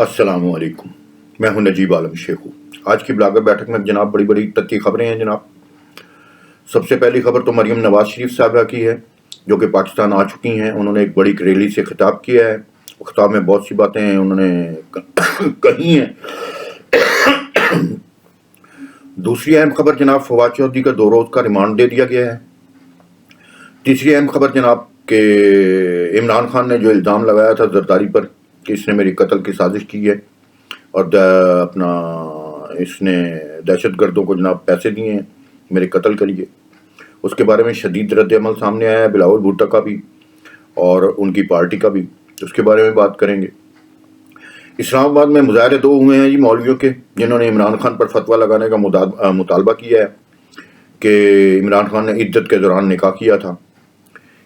السلام علیکم، میں ہوں نجیب عالم شیخو۔ آج کی بلاگر بیٹھک میں جناب بڑی بڑی ترقی خبریں ہیں جناب۔ سب سے پہلی خبر تو مریم نواز شریف صاحبہ کی ہے، جو کہ پاکستان آ چکی ہیں۔ انہوں نے ایک بڑی ریلی سے خطاب کیا ہے۔ خطاب میں بہت سی باتیں ہیں انہوں نے کہی ہیں۔ دوسری اہم خبر جناب، فواد چودھری کا 2 روز کا ریمانڈ دے دیا گیا ہے۔ تیسری اہم خبر جناب کہ عمران خان نے جو الزام لگایا تھا زرداری پر کہ اس نے میری قتل کی سازش کی ہے اور اس نے دہشت گردوں کو جناب پیسے دیے ہیں میرے قتل کے لیے، اس کے بارے میں شدید رد عمل سامنے آیا ہے، بلاول بھٹو کا بھی اور ان کی پارٹی کا بھی، اس کے بارے میں بات کریں گے۔ اسلام آباد میں مظاہرے 2 ہوئے ہیں مولویوں کے، جنہوں نے عمران خان پر فتویٰ لگانے کا مطالبہ کیا ہے کہ عمران خان نے عدت کے دوران نکاح کیا تھا۔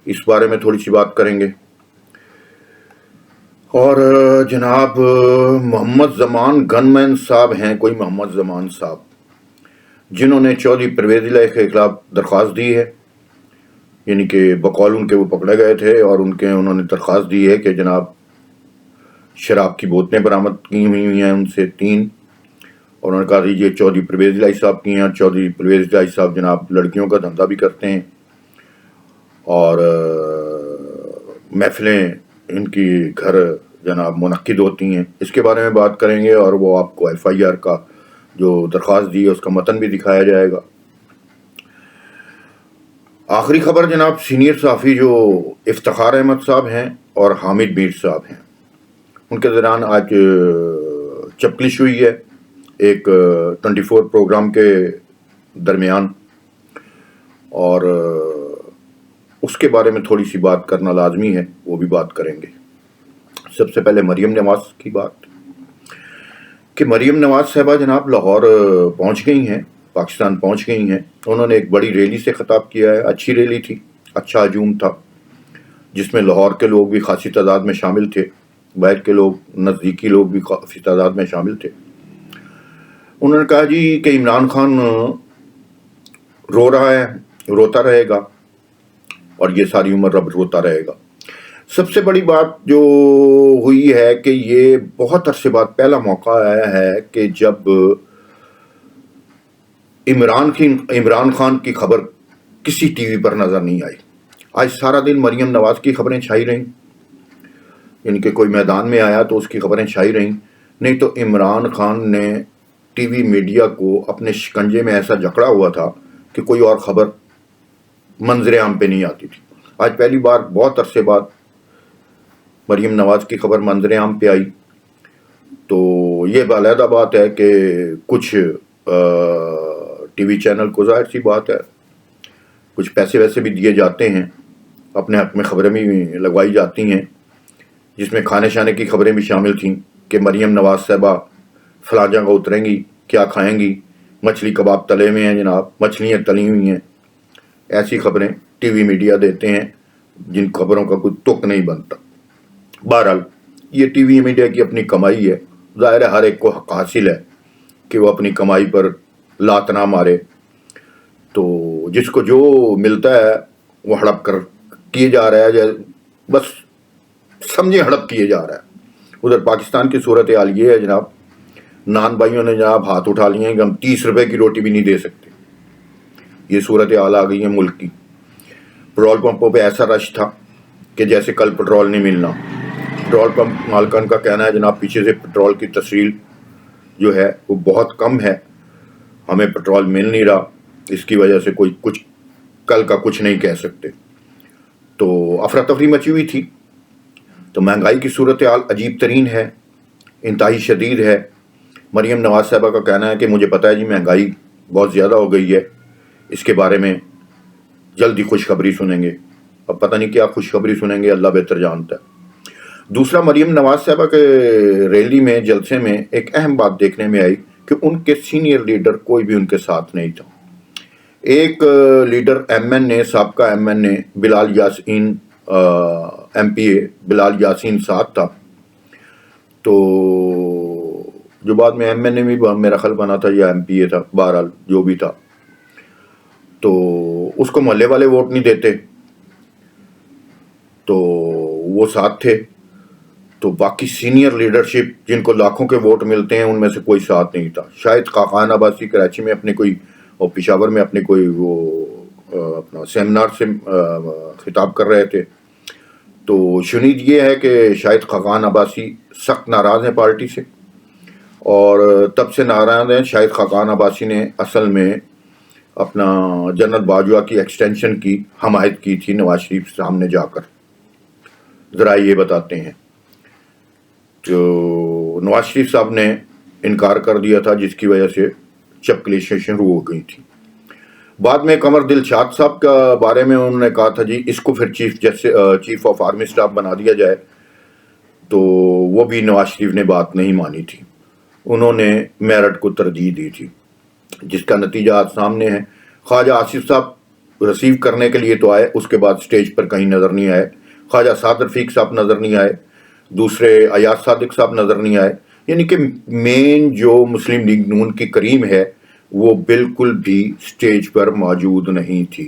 اس بارے میں تھوڑی سی بات کریں گے۔ اور جناب محمد زمان گن مین صاحب ہیں، کوئی محمد زمان صاحب، جنہوں نے چودھری پرویز الہی کے خلاف درخواست دی ہے، یعنی کہ بقول ان کے وہ پکڑے گئے تھے اور انہوں نے درخواست دی ہے کہ جناب شراب کی بوتلیں برآمد کی ہوئی ہیں ان سے 3، اور انہوں نے کہا یہ چودھری پرویز الہی صاحب کی ہیں۔ چودھری پرویز الہی صاحب جناب لڑکیوں کا دھندا بھی کرتے ہیں اور محفلیں ان کی گھر جناب منعقد ہوتی ہیں، اس کے بارے میں بات کریں گے، اور وہ آپ کو FIR کا جو درخواست دی ہے اس کا متن بھی دکھایا جائے گا۔ آخری خبر جناب، سینئر صحافی جو افتخار احمد صاحب ہیں اور حامد میر صاحب ہیں، ان کے دوران آج چپکلش ہوئی ہے ایک 24 پروگرام کے درمیان، اور اس کے بارے میں تھوڑی سی بات کرنا لازمی ہے، وہ بھی بات کریں گے۔ سب سے پہلے مریم نواز کی بات کہ مریم نواز صاحبہ جناب لاہور پہنچ گئی ہیں، پاکستان پہنچ گئی ہیں۔ انہوں نے ایک بڑی ریلی سے خطاب کیا ہے، اچھی ریلی تھی، اچھا ہجوم تھا، جس میں لاہور کے لوگ بھی خاصی تعداد میں شامل تھے، باہر کے لوگ، نزدیکی لوگ بھی کافی تعداد میں شامل تھے۔ انہوں نے کہا جی کہ عمران خان رو رہا ہے، روتا رہے گا اور یہ ساری عمر رب روتا رہے گا۔ سب سے بڑی بات جو ہوئی ہے کہ یہ بہت عرصے بعد پہلا موقع آیا ہے کہ جب عمران خان کی خبر کسی ٹی وی پر نظر نہیں آئی۔ آج سارا دن مریم نواز کی خبریں چھائی رہیں، یعنی کہ کوئی میدان میں آیا تو اس کی خبریں چھائی رہیں، نہیں تو عمران خان نے ٹی وی میڈیا کو اپنے شکنجے میں ایسا جکڑا ہوا تھا کہ کوئی اور خبر منظر عام پہ نہیں آتی تھی۔ آج پہلی بار بہت عرصے بعد مریم نواز کی خبر منظر عام پہ آئی، تو یہ بالیدہ بات ہے کہ کچھ ٹی وی چینل کو ظاہر سی بات ہے کچھ پیسے ویسے بھی دیے جاتے ہیں، اپنے حق میں خبریں بھی لگوائی جاتی ہیں، جس میں کھانے شانے کی خبریں بھی شامل تھیں کہ مریم نواز صاحبہ فلاں جگہ اتریں گی، کیا کھائیں گی، مچھلی کباب تلے ہوئے ہیں جناب، مچھلیاں تلی ہوئی ہیں، ایسی خبریں ٹی وی میڈیا دیتے ہیں جن خبروں کا کوئی تک نہیں بنتا۔ بہرحال یہ ٹی وی میڈیا کی اپنی کمائی ہے، ظاہر ہے ہر ایک کو حق حاصل ہے کہ وہ اپنی کمائی پر لات نہ مارے، تو جس کو جو ملتا ہے وہ ہڑپ کر کیے جا رہا ہے، بس سمجھے ہڑپ کیے جا رہا ہے۔ ادھر پاکستان کی صورتحال یہ ہے جناب، نان بھائیوں نے جناب ہاتھ اٹھا لیے ہیں کہ ہم 30 روپے کی روٹی بھی نہیں دے سکتے۔ یہ صورتحال آ گئی ہے ملک کی۔ پٹرول پمپوں پہ ایسا رش تھا کہ جیسے کل پٹرول نہیں ملنا۔ پٹرول پمپ مالکان کا کہنا ہے جناب پیچھے سے پٹرول کی تسریل جو ہے وہ بہت کم ہے، ہمیں پٹرول مل نہیں رہا، اس کی وجہ سے کوئی کچھ کل کا کچھ نہیں کہہ سکتے۔ تو افراتفری مچی ہوئی تھی۔ تو مہنگائی کی صورتحال عجیب ترین ہے، انتہائی شدید ہے۔ مریم نواز صاحبہ کا کہنا ہے کہ مجھے پتہ ہے جی مہنگائی بہت زیادہ ہو گئی ہے، اس کے بارے میں جلدی خوشخبری سنیں گے۔ اب پتہ نہیں کیا خوشخبری سنیں گے، اللہ بہتر جانتا ہے۔ دوسرا، مریم نواز صاحبہ کے ریلی میں، جلسے میں ایک اہم بات دیکھنے میں آئی کہ ان کے سینئر لیڈر کوئی بھی ان کے ساتھ نہیں تھا۔ ایک لیڈر MN نے، سابقہ MN نے، بلال یاسین MP بلال یاسین ساتھ تھا، تو جو بعد میں MN بھی میرا خیال بنا تھا یا MPA تھا، بہرحال جو بھی تھا، تو اس کو محلے والے ووٹ نہیں دیتے، تو وہ ساتھ تھے۔ تو باقی سینئر لیڈرشپ جن کو لاکھوں کے ووٹ ملتے ہیں ان میں سے کوئی ساتھ نہیں تھا. شاید خاقان عباسی کراچی میں اپنے کوئی اور پشاور میں اپنے کوئی وہ اپنا سیمینار سے خطاب کر رہے تھے. تو شنید یہ ہے کہ شاید خاقان عباسی سخت ناراض ہیں پارٹی سے اور تب سے ناراض ہیں. شاید خاقان عباسی نے اصل میں اپنا جنرل باجوہ کی ایکسٹینشن کی حمایت کی تھی نواز شریف سامنے جا کر. ذرائع یہ بتاتے ہیں تو نواز شریف صاحب نے انکار کر دیا تھا جس کی وجہ سے چپکلیشیں شروع ہو گئی تھی. بعد میں قمر دلشاد صاحب کا بارے میں انہوں نے کہا تھا جی اس کو پھر چیف آف آرمی اسٹاف بنا دیا جائے, تو وہ بھی نواز شریف نے بات نہیں مانی تھی. انہوں نے میرٹ کو ترجیح دی تھی جس کا نتیجہ آج سامنے ہے. خواجہ آصف صاحب ریسیو کرنے کے لیے تو آئے, اس کے بعد سٹیج پر کہیں نظر نہیں آئے. خواجہ سعد رفیق صاحب نظر نہیں آئے, دوسرے ایاز صادق صاحب نظر نہیں آئے. یعنی کہ مین جو مسلم لیگ نون کی کریم ہے وہ بالکل بھی سٹیج پر موجود نہیں تھی.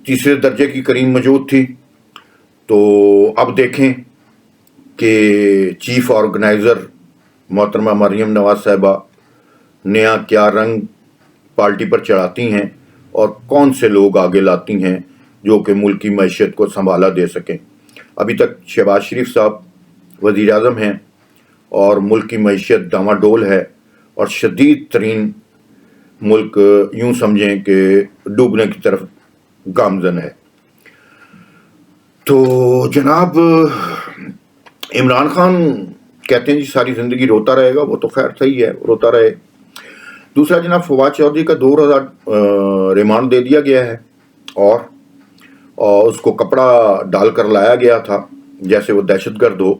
تیسرے درجے کی کریم موجود تھی. تو اب دیکھیں کہ چیف آرگنائزر محترمہ مریم نواز صاحبہ نیا کیا رنگ پارٹی پر چڑھاتی ہیں اور کون سے لوگ آگے لاتی ہیں جو کہ ملک کی معیشت کو سنبھالا دے سکیں. ابھی تک شہباز شریف صاحب وزیر اعظم ہیں اور ملک کی معیشت ڈاماڈول ہے اور شدید ترین ملک یوں سمجھیں کہ ڈوبنے کی طرف گامزن ہے. تو جناب عمران خان کہتے ہیں جی ساری زندگی روتا رہے گا, وہ تو خیر صحیح ہے روتا رہے. دوسرا جناب فواد چودھری کا 2000 ریمانڈ دے دیا گیا ہے اور اس کو کپڑا ڈال کر لایا گیا تھا جیسے وہ دہشت گرد ہو,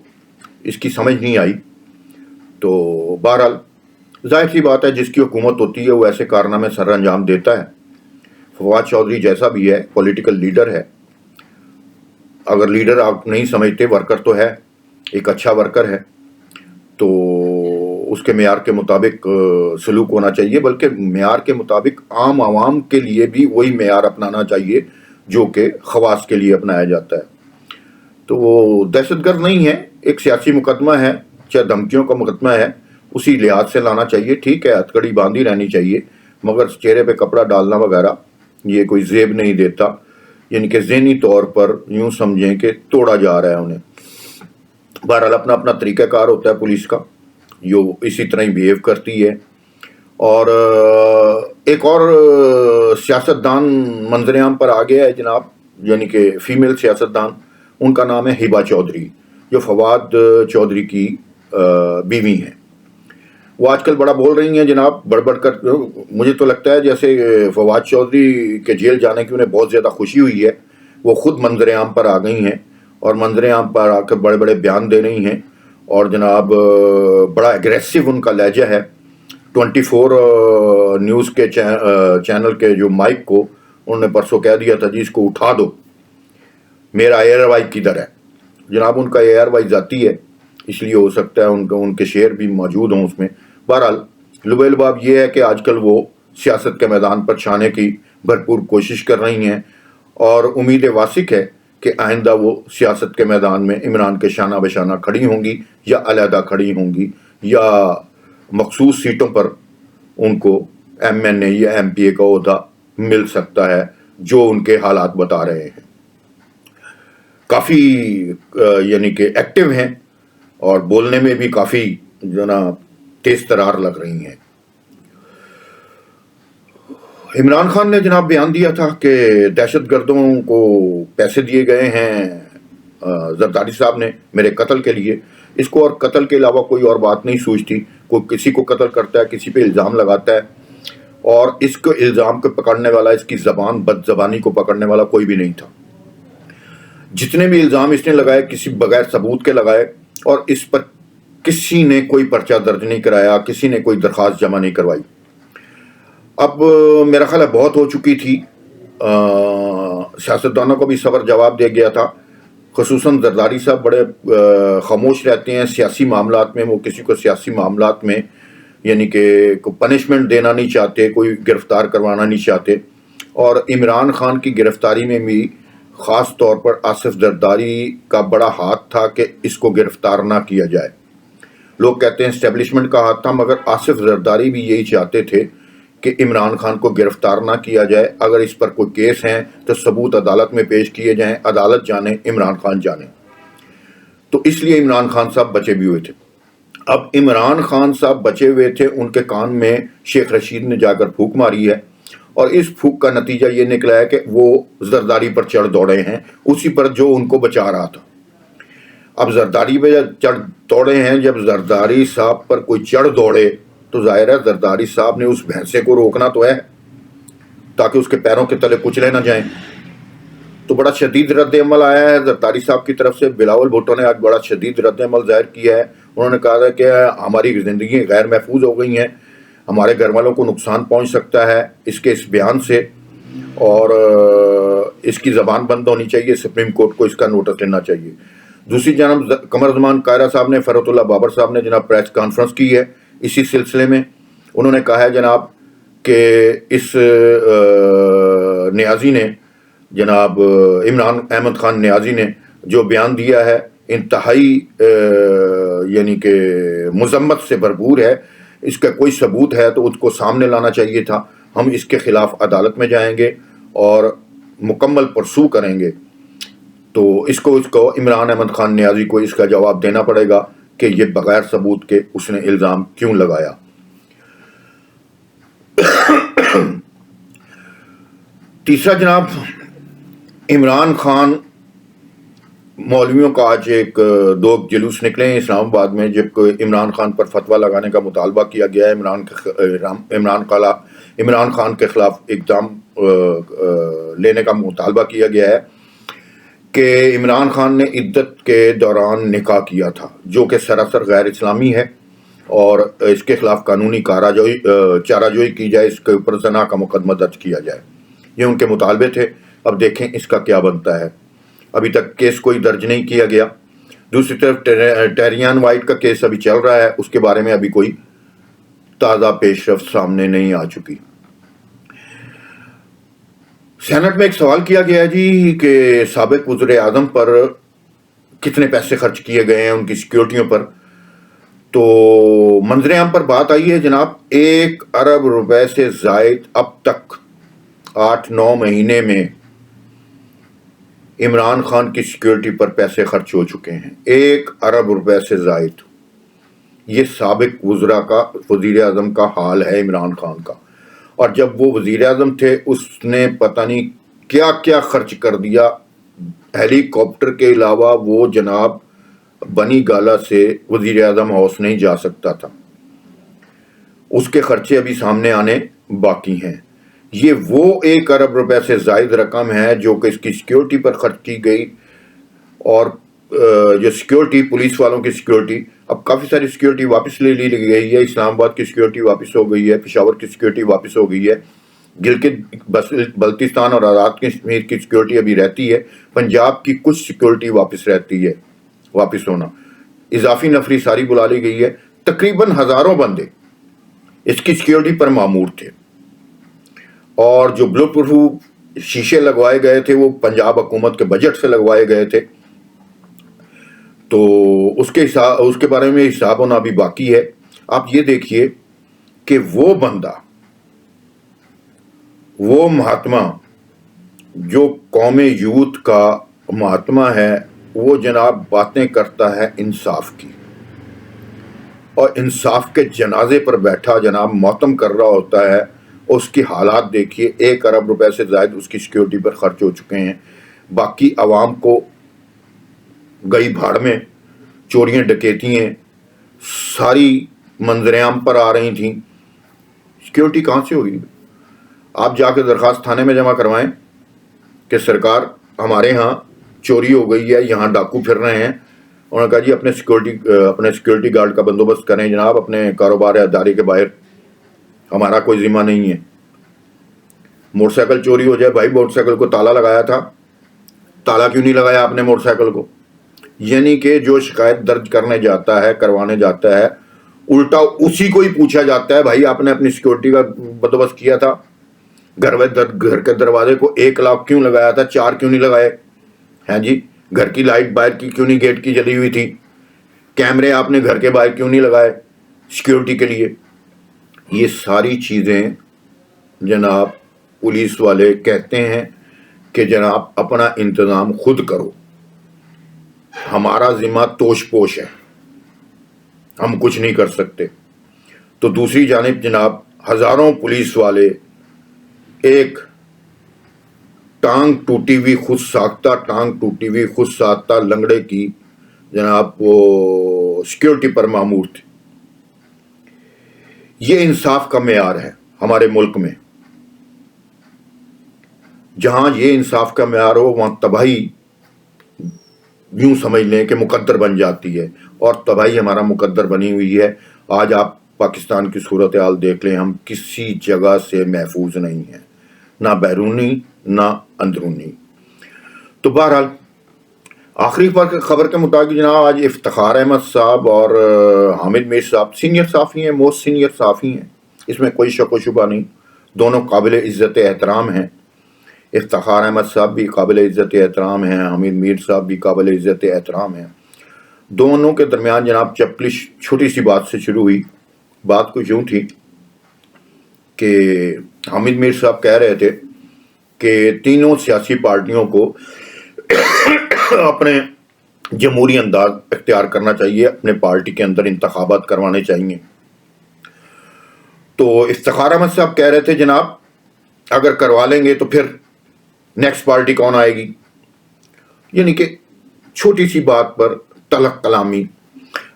اس کی سمجھ نہیں آئی. تو بہرحال ظاہر سی بات ہے جس کی حکومت ہوتی ہے وہ ایسے کارنامے سر انجام دیتا ہے. فواد چودھری جیسا بھی ہے پولیٹیکل لیڈر ہے, اگر لیڈر آپ نہیں سمجھتے ورکر تو ہے, ایک اچھا ورکر ہے, تو اس کے معیار کے مطابق سلوک ہونا چاہیے, بلکہ معیار کے مطابق عام عوام کے لیے بھی وہی معیار اپنانا چاہیے جو کہ خواص کے لیے اپنایا جاتا ہے. تو وہ دہشت گرد نہیں ہے, ایک سیاسی مقدمہ ہے, چاہے دھمکیوں کا مقدمہ ہے, اسی لحاظ سے لانا چاہیے. ٹھیک ہے ہتھکڑی باندھی رہنی چاہیے, مگر چہرے پہ کپڑا ڈالنا وغیرہ یہ کوئی زیب نہیں دیتا. یعنی کہ ذہنی طور پر یوں سمجھیں کہ توڑا جا رہا ہے انہیں. بہرحال اپنا اپنا طریقہ کار ہوتا ہے پولیس کا, جو اسی طرح ہی بیہیو کرتی ہے. اور ایک اور سیاستدان منظر عام پر آ گیا ہے جناب, یعنی کہ فیمیل سیاستدان, ان کا نام ہے ہبا چودھری جو فواد چودھری کی بیوی ہیں. وہ آج کل بڑا بول رہی ہیں جناب, بڑھ بڑھ کر. مجھے تو لگتا ہے جیسے فواد چودھری کے جیل جانے کی انہیں بہت زیادہ خوشی ہوئی ہے. وہ خود منظر عام پر آ گئی ہیں اور منظر عام پر آ کر بڑے بڑے بیان دے رہی ہیں اور جناب بڑا ایگریسو ان کا لہجہ ہے. 24 نیوز کے چینل کے جو مائک کو انہوں نے پرسوں کہہ دیا تھا جی اس کو اٹھا دو, میرا ایئر وائی کدھر ہے. جناب ان کا ایئر وائی ذاتی ہے, اس لیے ہو سکتا ہے ان کے شیئر بھی موجود ہوں اس میں. بہرحال لبے لباب یہ ہے کہ آج کل وہ سیاست کے میدان پر چھانے کی بھرپور کوشش کر رہی ہیں اور امید واسق ہے کہ آئندہ وہ سیاست کے میدان میں عمران کے شانہ بشانہ کھڑی ہوں گی یا علیحدہ کھڑی ہوں گی, یا مخصوص سیٹوں پر ان کو MNA یا MPA کا عہدہ مل سکتا ہے جو ان کے حالات بتا رہے ہیں. کافی یعنی کہ ایکٹیو ہیں اور بولنے میں بھی کافی جو نا تیز ترار لگ رہی ہیں. عمران خان نے جناب بیان دیا تھا کہ دہشت گردوں کو پیسے دیے گئے ہیں زرداری صاحب نے میرے قتل کے لیے. اس کو اور قتل کے علاوہ کوئی اور بات نہیں سوچتی. کوئی کسی کو قتل کرتا ہے, کسی پہ الزام لگاتا ہے, اور اس کو الزام کو پکڑنے والا, اس کی زبان بد زبانی کو پکڑنے والا کوئی بھی نہیں تھا. جتنے بھی الزام اس نے لگائے کسی بغیر ثبوت کے لگائے, اور اس پر کسی نے کوئی پرچہ درج نہیں کرایا, کسی نے کوئی درخواست جمع نہیں کروائی. اب میرا خیال ہے بہت ہو چکی تھی, سیاستدانوں کو بھی صبر جواب دے گیا تھا. خصوصاً زرداری صاحب بڑے خاموش رہتے ہیں سیاسی معاملات میں. وہ کسی کو سیاسی معاملات میں یعنی کہ کوئی پنشمنٹ دینا نہیں چاہتے, کوئی گرفتار کروانا نہیں چاہتے. اور عمران خان کی گرفتاری میں بھی خاص طور پر آصف زرداری کا بڑا ہاتھ تھا کہ اس کو گرفتار نہ کیا جائے۔ لوگ کہتے ہیں اسٹیبلشمنٹ کا ہاتھ تھا، مگر آصف زرداری بھی یہی چاہتے تھے کہ عمران خان کو گرفتار نہ کیا جائے۔ اگر اس پر کوئی کیس ہیں تو ثبوت عدالت میں پیش کیے جائیں، عدالت جانے، عمران خان جانے۔ تو اس لیے عمران خان صاحب بچے بھی ہوئے تھے۔ اب عمران خان صاحب بچے ہوئے تھے، ان کے کان میں شیخ رشید نے جا کر پھونک ماری ہے، اور اس پھونک کا نتیجہ یہ نکلا ہے کہ وہ زرداری پر چڑھ دوڑے ہیں، اسی پر جو ان کو بچا رہا تھا۔ اب زرداری پہ چڑھ دوڑے ہیں، جب زرداری صاحب پر کوئی چڑھ دوڑے تو ظاہر ہے زرداری صاحب نے اس بھینسے کو روکنا تو ہے تاکہ اس کے پیروں کے تلے کچلے نہ جائیں۔ تو بڑا شدید رد عمل آیا ہے زرداری صاحب کی طرف سے۔ بلاول بھٹو نے آج بڑا شدید رد عمل ظاہر کیا ہے۔ انہوں نے کہا ہے کہ ہماری زندگی غیر محفوظ ہو گئی ہیں، ہمارے گھر والوں کو نقصان پہنچ سکتا ہے اس کے اس بیان سے، اور اس کی زبان بند ہونی چاہیے، سپریم کورٹ کو اس کا نوٹس لینا چاہیے۔ دوسری جانب قمر زمان قاہرہ صاحب نے، فرحت اللہ بابر صاحب نے جناب پریس کانفرنس کی ہے اسی سلسلے میں۔ انہوں نے کہا ہے جناب کہ اس نیازی نے، جناب عمران احمد خان نیازی نے جو بیان دیا ہے انتہائی یعنی کہ مذمت سے بھرپور ہے، اس کا کوئی ثبوت ہے تو اس کو سامنے لانا چاہیے تھا۔ ہم اس کے خلاف عدالت میں جائیں گے اور مکمل پرسو کریں گے۔ تو اس کو عمران احمد خان نیازی کو اس کا جواب دینا پڑے گا کہ یہ بغیر ثبوت کے اس نے الزام کیوں لگایا۔ تیسرا جناب، عمران خان مولویوں کا آج دو جلوس نکلے ہیں اسلام آباد میں، جب عمران خان پر فتویٰ لگانے کا مطالبہ کیا گیا ہے، عمران خان کے خلاف اقدام لینے کا مطالبہ کیا گیا ہے کہ عمران خان نے عدت کے دوران نکاح کیا تھا، جو کہ سراسر غیر اسلامی ہے، اور اس کے خلاف قانونی چارہ جوئی کی جائے، اس کے اوپر زنا کا مقدمہ درج کیا جائے۔ یہ ان کے مطالبے تھے۔ اب دیکھیں اس کا کیا بنتا ہے۔ ابھی تک کیس کوئی درج نہیں کیا گیا۔ دوسری طرف ٹیریان وائٹ کا کیس ابھی چل رہا ہے، اس کے بارے میں ابھی کوئی تازہ پیش رفت سامنے نہیں آ چکی۔ سینٹ میں ایک سوال کیا گیا ہے جی کہ سابق وزیر اعظم پر کتنے پیسے خرچ کیے گئے ہیں ان کی سیکیورٹیوں پر، تو منظر عام پر بات آئی ہے جناب 1 ارب روپے سے زائد اب تک 8-9 مہینے میں عمران خان کی سیکیورٹی پر پیسے خرچ ہو چکے ہیں، 1 ارب روپے سے زائد۔ یہ سابق وزراء کا، وزیر اعظم کا حال ہے عمران خان کا۔ اور جب وہ وزیر اعظم تھے اس نے پتہ نہیں کیا کیا خرچ کر دیا۔ ہیلی کاپٹر کے علاوہ وہ جناب بنی گالا سے وزیر اعظم ہاؤس نہیں جا سکتا تھا، اس کے خرچے ابھی سامنے آنے باقی ہیں۔ یہ وہ 1 ارب روپے سے زائد رقم ہے جو کہ اس کی سیکیورٹی پر خرچ کی گئی، اور جو سیکیورٹی، پولیس والوں کی سیکیورٹی، اب کافی ساری سیکیورٹی واپس لے لی گئی ہے۔ اسلام آباد کی سیکیورٹی واپس ہو گئی ہے، پشاور کی سیکیورٹی واپس ہو گئی ہے، گلگت بلتستان اور آزاد کشمیر کی سیکیورٹی ابھی رہتی ہے، پنجاب کی کچھ سیکیورٹی واپس رہتی ہے، واپس ہونا۔ اضافی نفری ساری بلا لی گئی ہے، تقریباً ہزاروں بندے اس کی سیکیورٹی پر مامور تھے، اور جو بلٹ پروف شیشے لگوائے گئے تھے وہ پنجاب حکومت کے بجٹ سے لگوائے گئے تھے۔ تو اس کے بارے میں حساب ہونا بھی باقی ہے۔ آپ یہ دیکھیے کہ وہ بندہ، وہ مہاتما جو قوم یوتھ کا مہاتما ہے، وہ جناب باتیں کرتا ہے انصاف کی، اور انصاف کے جنازے پر بیٹھا جناب ماتم کر رہا ہوتا ہے۔ اس کی حالات دیکھیے، 1 ارب روپے سے زائد اس کی سیکیورٹی پر خرچ ہو چکے ہیں، باقی عوام کو گئی بھاڑ میں، چوریاں ڈکیتیاں ساری منظر عام پر آ رہی تھیں، سیکیورٹی کہاں سے ہوگی؟ آپ جا کے درخواست تھانے میں جمع کروائیں کہ سرکار ہمارے ہاں چوری ہو گئی ہے، یہاں ڈاکو پھر رہے ہیں۔ انہوں نے کہا جی اپنے سیکیورٹی گارڈ کا بندوبست کریں جناب، اپنے کاروبار ادارے کے باہر، ہمارا کوئی ذمہ نہیں ہے۔ موٹر سائیکل چوری ہو جائے، بھائی موٹر سائیکل کو تالا لگایا تھا، تالا کیوں نہیں لگایا آپ نے موٹر سائیکل کو؟ یعنی کہ جو شکایت درج کرنے جاتا ہے، کروانے جاتا ہے، الٹا اسی کو ہی پوچھا جاتا ہے بھائی آپ نے اپنی سیکیورٹی کا بندوبست کیا تھا، گھر کے دروازے کو 1 لاکھ کیوں لگایا تھا، 4 کیوں نہیں لگائے؟ ہیں جی گھر کی لائٹ باہر کی کیوں نہیں گیٹ کی جلی ہوئی تھی؟ کیمرے آپ نے گھر کے باہر کیوں نہیں لگائے سیکیورٹی کے لیے؟ یہ ساری چیزیں جناب پولیس والے کہتے ہیں کہ جناب اپنا انتظام خود کرو، ہمارا ذمہ توش پوش ہے، ہم کچھ نہیں کر سکتے۔ تو دوسری جانب جناب ہزاروں پولیس والے ایک ٹانگ ٹوٹی ہوئی خود ساختہ لنگڑے کی جناب وہ سیکیورٹی پر مامور تھے۔ یہ انصاف کا معیار ہے ہمارے ملک میں۔ جہاں یہ انصاف کا معیار ہو وہاں تباہی یوں سمجھ لیں کہ مقدر بن جاتی ہے، اور تباہی ہمارا مقدر بنی ہوئی ہے۔ آج آپ پاکستان کی صورتحال دیکھ لیں، ہم کسی جگہ سے محفوظ نہیں ہیں، نہ بیرونی نہ اندرونی۔ تو بہرحال آخری خبر کے مطابق جناب آج افتخار احمد صاحب اور حامد میر صاحب سینئر صحافی ہیں، موسٹ سینئر صحافی ہیں، اس میں کوئی شک و شبہ نہیں، دونوں قابل عزت احترام ہیں۔ افتخار احمد صاحب بھی قابل عزت احترام ہیں، حامد میر صاحب بھی قابل عزت احترام ہیں۔ دونوں کے درمیان جناب چپلش چھوٹی سی بات سے شروع ہوئی۔ بات کچھ یوں تھی کہ حامد میر صاحب کہہ رہے تھے کہ تینوں سیاسی پارٹیوں کو اپنے جمہوری انداز اختیار کرنا چاہیے، اپنے پارٹی کے اندر انتخابات کروانے چاہیے۔ تو افتخار احمد صاحب کہہ رہے تھے جناب اگر کروا لیں گے تو پھر نیکسٹ پارٹی کون آئے گی؟ یعنی کہ چھوٹی سی بات پر تلخ کلامی۔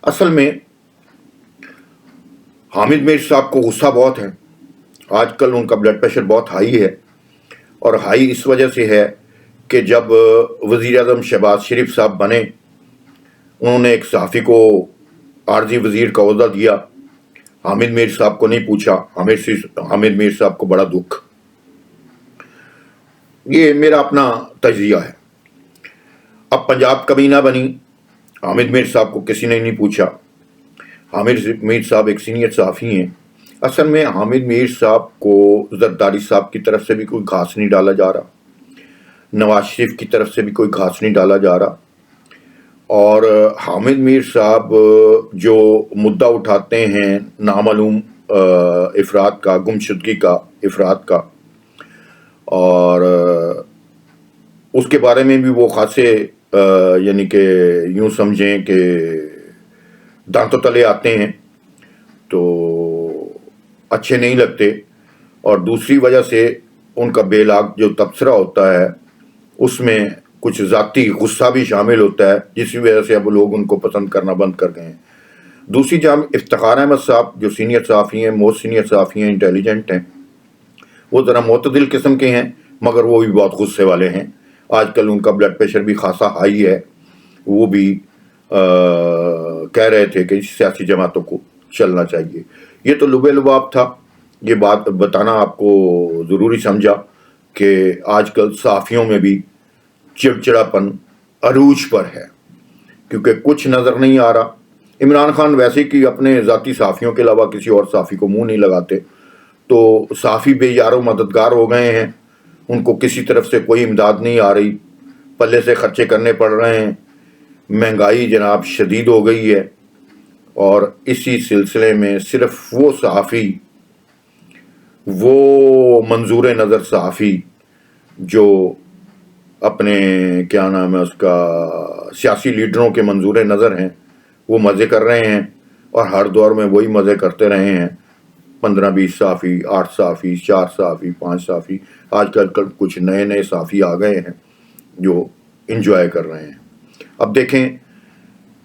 اصل میں حامد میر صاحب کو غصہ بہت ہے، آج کل ان کا بلڈ پریشر بہت ہائی ہے، اور ہائی اس وجہ سے ہے کہ جب وزیر اعظم شہباز شریف صاحب بنے انہوں نے ایک صحافی کو عارضی وزیر کا عہدہ دیا، حامد میر صاحب کو نہیں پوچھا۔ حامد میر صاحب کو بڑا دکھ، یہ میرا اپنا تجزیہ ہے۔ اب پنجاب کابینہ بنی، حامد میر صاحب کو کسی نے نہیں پوچھا۔ حامد میر صاحب ایک سینئر صحافی ہیں، اصل میں حامد میر صاحب کو زرداری صاحب کی طرف سے بھی کوئی گھاس نہیں ڈالا جا رہا، نواز شریف کی طرف سے بھی کوئی گھاس نہیں ڈالا جا رہا، اور حامد میر صاحب جو مدعا اٹھاتے ہیں نامعلوم افراد کا، گمشدگی کا افراد کا، اور اس کے بارے میں بھی وہ خاصے یعنی کہ یوں سمجھیں کہ دانتوں تلے آتے ہیں، تو اچھے نہیں لگتے۔ اور دوسری وجہ سے ان کا بے لاگ جو تبصرہ ہوتا ہے اس میں کچھ ذاتی غصہ بھی شامل ہوتا ہے، جس کی وجہ سے اب لوگ ان کو پسند کرنا بند کر گئے ہیں۔ دوسری جانب افتخار احمد صاحب جو سینئر صحافی ہیں، موسٹ سینئر صحافی ہیں، انٹیلیجنٹ ہیں، وہ ذرا معتدل قسم کے ہیں، مگر وہ بھی بہت غصے والے ہیں۔ آج کل ان کا بلڈ پریشر بھی خاصا ہائی ہے، وہ بھی کہہ رہے تھے کہ سیاسی جماعتوں کو چلنا چاہیے۔ یہ تو لبے لباب تھا، یہ بات بتانا آپ کو ضروری سمجھا کہ آج کل صحافیوں میں بھی چڑچڑاپن عروج پر ہے، کیونکہ کچھ نظر نہیں آ رہا۔ عمران خان ویسے کہ اپنے ذاتی صحافیوں کے علاوہ کسی اور صحافی کو منہ نہیں لگاتے، تو صحافی بے یار و مددگار ہو گئے ہیں، ان کو کسی طرف سے کوئی امداد نہیں آ رہی، پلے سے خرچے کرنے پڑ رہے ہیں، مہنگائی جناب شدید ہو گئی ہے، اور اسی سلسلے میں صرف وہ صحافی، وہ منظور نظر صحافی جو اپنے کیا نام ہے اس کا سیاسی لیڈروں کے منظور نظر ہیں، وہ مزے کر رہے ہیں، اور ہر دور میں وہی مزے کرتے رہے ہیں۔ 15-20 صحافی، 8 صحافی، 4 صحافی، 5 صحافی، آج کل کچھ نئے نئے صحافی آ گئے ہیں جو انجوائے کر رہے ہیں۔ اب دیکھیں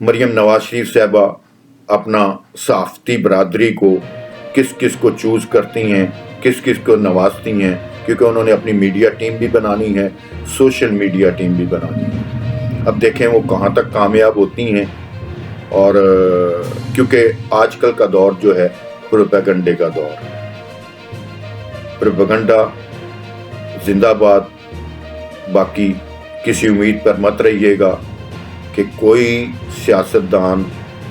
مریم نواز شریف صاحبہ اپنا صحافتی برادری کو کس کس کو چوز کرتی ہیں، کس کس کو نوازتی ہیں، کیونکہ انہوں نے اپنی میڈیا ٹیم بھی بنانی ہے، سوشل میڈیا ٹیم بھی بنانی ہے۔ اب دیکھیں وہ کہاں تک کامیاب ہوتی ہیں، اور کیونکہ آج کل کا دور جو ہے پروپیگنڈے کا دور ہے، پروپیگنڈا زندہ باد۔ باقی کسی امید پر مت رہیے گا کہ کوئی سیاستدان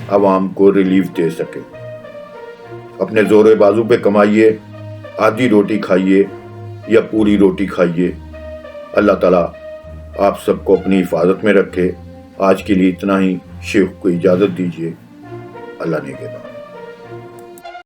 عوام کو ریلیف دے سکے۔ اپنے زور بازو پہ کمائیے، آدھی روٹی کھائیے یا پوری روٹی کھائیے۔ اللہ تعالیٰ آپ سب کو اپنی حفاظت میں رکھے۔ آج کے لیے اتنا ہی، شیخ کو اجازت دیجیے۔ اللہ نگہبان۔